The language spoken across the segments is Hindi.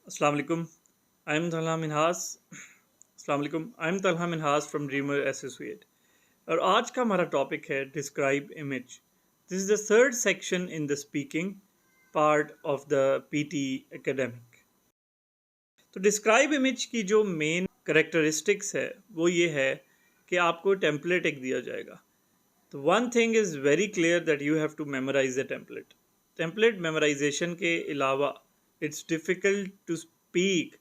अस्सलाम वालेकुम। I am Talha Minhas. अस्सलाम वालेकुम। I am Talha Minhas from dreamer associate और आज का हमारा टॉपिक है describe image. This is the third section in the speaking part of the PT academic. तो डिस्क्राइब इमेज की जो मेन करेक्टरिस्टिक्स है वो ये है कि आपको टेम्पलेट एक दिया जाएगा। तो one thing is very clear that you have to memorize the template. Template memorization के अलावा it's difficult to speak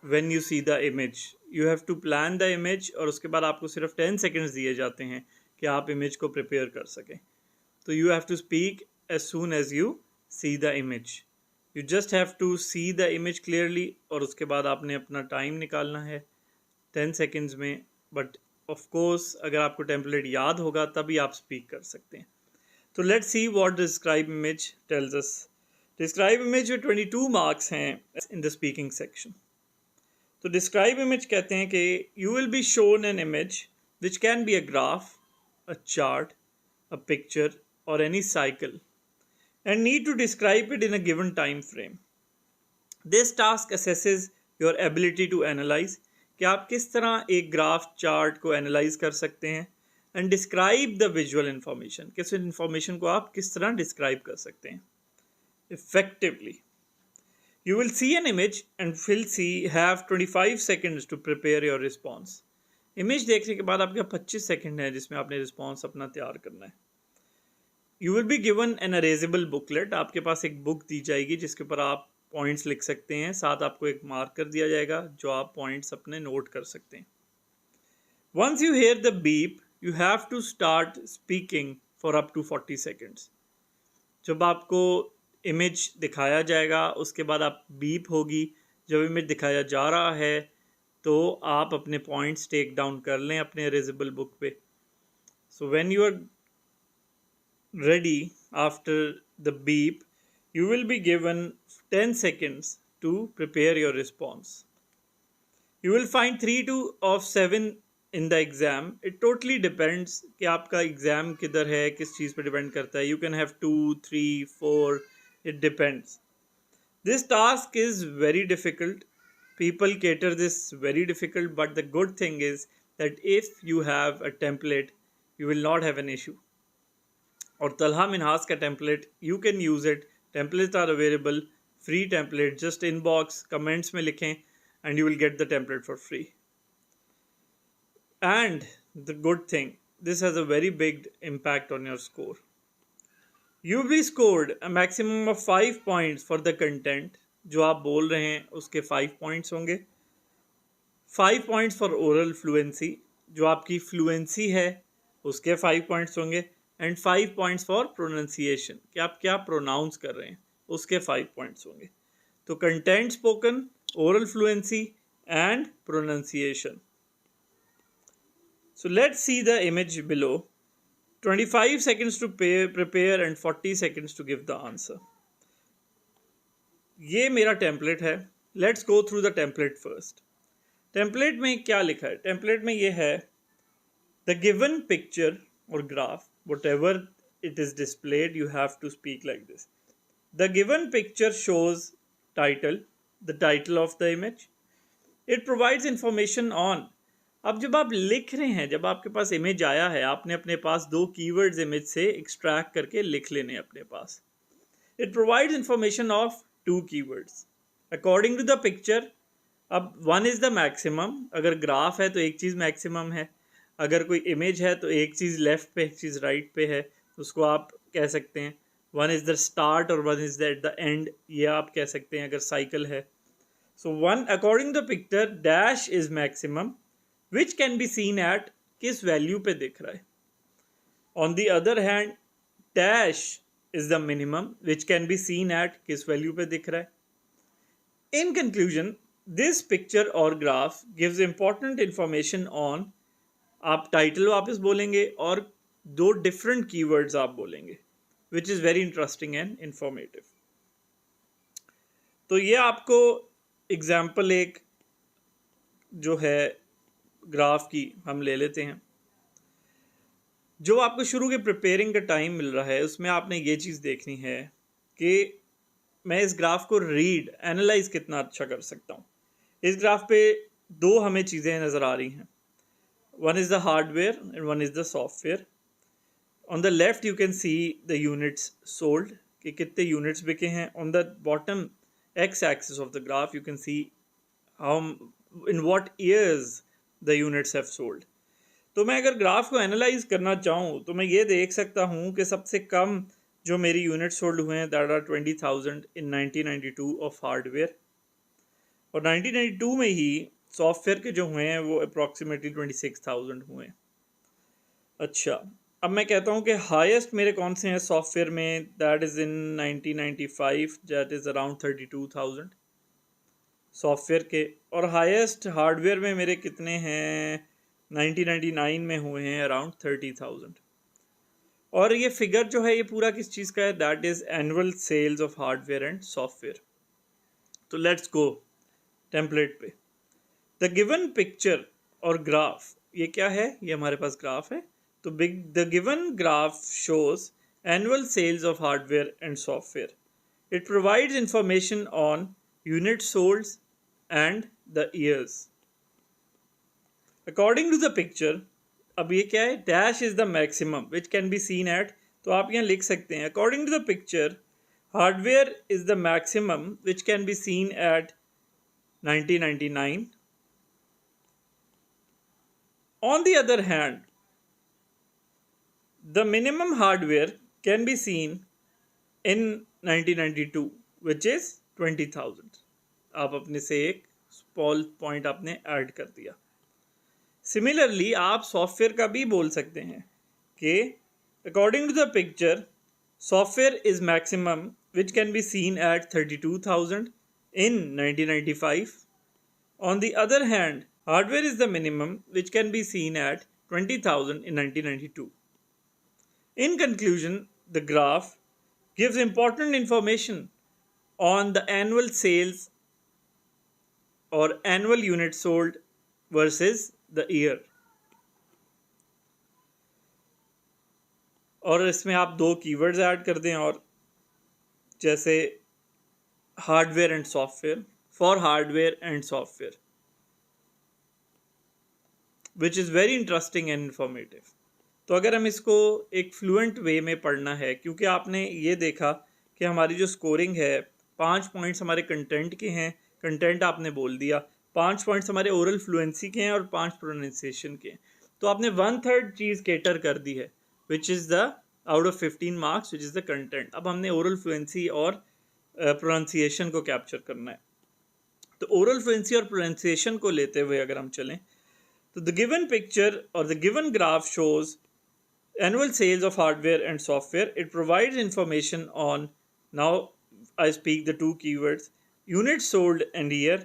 when you see the image. You have to plan the image और उसके बाद आपको सिर्फ 10 सेकेंड्स दिए जाते हैं कि आप इमेज को प्रिपेयर कर सकें। तो you have to speak as soon as you see the image. You just have to see the image clearly और उसके बाद आपने अपना टाइम निकालना है 10 सेकेंड्स में। बट ऑफ कोर्स अगर आपको टेम्पलेट याद होगा तभी आप स्पीक कर सकते हैं। तो let's see what describe image tells us. Describe image में 22 मार्क्स हैं इन द स्पीकिंग सेक्शन। तो डिस्क्राइब इमेज कहते हैं कि you will be shown an image which can be a graph, a chart, a picture और any cycle and need to describe it in a given time frame. This task assesses your ability to analyze कि आप किस तरह एक ग्राफ चार्ट को एनालाइज कर सकते हैं and describe the visual information, किस इंफॉर्मेशन को आप किस तरह डिस्क्राइब कर सकते हैं effectively. You will see an image and will see have 25 seconds to prepare your response. Image देखने के बाद आपके 25 सेकंड है जिसमें आपने रिस्पॉन्स अपना तैयार करना है। You will be given an erasable booklet. आपके पास एक बुक दी जाएगी जिसके ऊपर आप पॉइंट्स लिख सकते हैं, साथ आपको एक मार्कर दिया जाएगा जो आप पॉइंट्स अपने नोट कर सकते हैं। Once you hear the beep you have to start speaking for up to 40 seconds. जब आपको इमेज दिखाया जाएगा उसके बाद आप बीप होगी, जब इमेज दिखाया जा रहा है तो आप अपने पॉइंट्स टेक डाउन कर लें अपने अरेजेबल बुक पे। So when you are ready after the beep, you will be given 10 seconds to prepare your response. You will find 3 to of 7 in the exam. It totally depends कि आपका एग्जाम किधर है, किस चीज़ पे डिपेंड करता है। You can have 2, 3, 4, it depends. This task is very difficult. People cater this very difficult, but the good thing is that if you have a template, you will not have an issue. और तलहा मिनहास का template you can use it. Templates are available, free template. Just inbox comments में लिखें and you will get the template for free. And the good thing, this has a very big impact on your score. You be scored a maximum of 5 points for the content. जो आप बोल रहे हैं उसके 5 पॉइंट्स होंगे। 5 पॉइंट्स फॉर ओरल फ्लुएंसी, जो आपकी फ्लुएंसी है उसके 5 पॉइंट्स होंगे। एंड 5 पॉइंट्स फॉर प्रोनाउंसिएशन, कि आप क्या प्रोनाउंस कर रहे हैं उसके 5 पॉइंट्स होंगे। तो content spoken, oral fluency and pronunciation. So let's see the image below. 25 seconds to prepare and 40 seconds to give the answer. ये मेरा टेम्पलेट है। Let's go through the template first. Template में क्या लिखा है? टेम्पलेट में ये है the given picture or graph, whatever it is displayed, you have to speak like this. The given picture shows the title of the image. It provides information on. अब जब आप लिख रहे हैं, जब आपके पास इमेज आया है, आपने अपने पास 2 कीवर्ड्स इमेज से एक्सट्रैक्ट करके लिख लेने अपने पास। It provides information of 2 keywords. According to the picture, अब 1 is the maximum. अगर ग्राफ है तो एक चीज़ मैक्सिमम है, अगर कोई इमेज है तो एक चीज़ लेफ्ट पे एक चीज़ राइट पे है, उसको आप कह सकते हैं 1 इज़ द स्टार्ट और 1 is the at the end, ये आप कह सकते हैं अगर साइकिल है। So 1 according the picture dash is maximum which can be seen at, किस वैल्यू पे दिख रहा है। On the other hand dash is the minimum which can be seen at, किस वैल्यू पे दिख रहा है। इन कंक्लूजन दिस पिक्चर और graph gives important information on, आप टाइटल वापस बोलेंगे और 2 डिफरेंट कीवर्ड्स आप बोलेंगे, which is very interesting and informative. तो ये आपको एग्जाम्पल एक जो है ग्राफ की हम ले लेते हैं। जो आपको शुरू के प्रिपेयरिंग का टाइम मिल रहा है उसमें आपने ये चीज़ देखनी है कि मैं इस ग्राफ को रीड एनालाइज कितना अच्छा कर सकता हूँ। इस ग्राफ पे दो हमें चीज़ें नज़र आ रही हैं, one is the hardware and one is the software. On the left you can see the units sold, कि कितने यूनिट्स बिके हैं। On the bottom x axis of the graph you can see how in what years the units have sold. तो मैं अगर ग्राफ को एनालाइज करना चाहूँ तो मैं ये देख सकता हूँ कि सबसे कम जो मेरी यूनिट सोल्ड हुए हैं that are 20,000 in 1992 of hardware, और 1992 में ही सॉफ्टवेयर के जो हुए हैं वो अप्रॉक्सीमेटली 26,000 हुए हैं। अच्छा, अब मैं कहता हूँ कि हाईएस्ट मेरे कौन से हैं सॉफ्टवेयर में, that is in 1995 that is around 32,000 software के, और हाईएस्ट हार्डवेयर में मेरे कितने हैं 1999 में हुए हैं अराउंड 30,000। और ये फिगर जो है ये पूरा किस चीज़ का है, that is annual sales of hardware and software. तो लेट्स गो टेम्पलेट पे। द गिवन पिक्चर और ग्राफ, ये क्या है, ये हमारे पास ग्राफ है। तो the given graph shows annual sales of hardware and software. It provides information on unit sold and the years according to the picture. अब ये क्या है, dash is the maximum which can be seen at, तो आप यहाँ लिख सकते हैं according to the picture hardware is the maximum which can be seen at 1999. On the other hand, the minimum hardware can be seen in 1992 which is 20,000. आप अपने से एक स्मॉल पॉइंट आपने ऐड कर दिया। सिमिलरली आप सॉफ्टवेयर का भी बोल सकते हैं कि according to the picture software is maximum which can be seen at 32,000 in 1995. On the other hand, hardware is the minimum which can be seen at 20,000 in 1992. In conclusion, the graph gives important information on the annual sales or annual units sold versus the year. और इसमें आप दो कीवर्ड्स ऐड कर दें, और जैसे hardware and software, for hardware and software, which is very interesting and informative. तो अगर हम इसको एक फ्लुएंट वे में पढ़ना है, क्योंकि आपने ये देखा कि हमारी जो स्कोरिंग है 5 पॉइंट्स हमारे कंटेंट के हैं, कंटेंट आपने बोल दिया, 5 पॉइंट्स हमारे ओरल फ्लुएंसी के हैं और 5 प्रोनाउंसिएशन के हैं। तो आपने 1/3 चीज़ केटर कर दी है, which is the out of 15 marks which is the content. अब हमने ओरल फ्लुएंसी और प्रोनाउंसिएशन को कैप्चर करना है। तो ओरल फ्लुएंसी और प्रोनाउंसिएशन को लेते हुए अगर हम चलें, तो द गिवन पिक्चर और the given graph shows annual sales of hardware and software. It provides information on, now I speak the two keywords, units sold and year.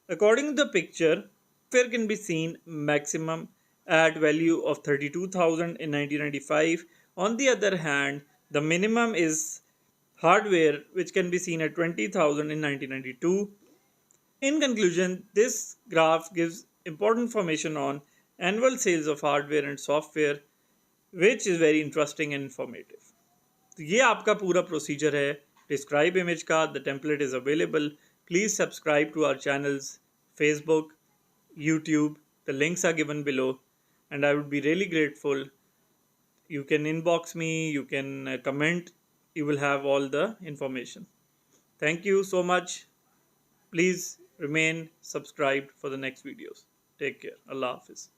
According to the picture, software can be seen maximum at value of 32,000 in 1995. On the other hand, the minimum is hardware, which can be seen at 20,000 in 1992. In conclusion, this graph gives important information on annual sales of hardware and software, which is very interesting and informative. तो ये आपका पूरा प्रोसीजर है डिस्क्राइब इमेज का। The template is available. Please subscribe to our channels Facebook, YouTube. The links are given below, and I would be really grateful. You can inbox me, you can comment, you will have all the information. Thank you so much. Please remain subscribed for the next videos. Take care. Allah Hafiz.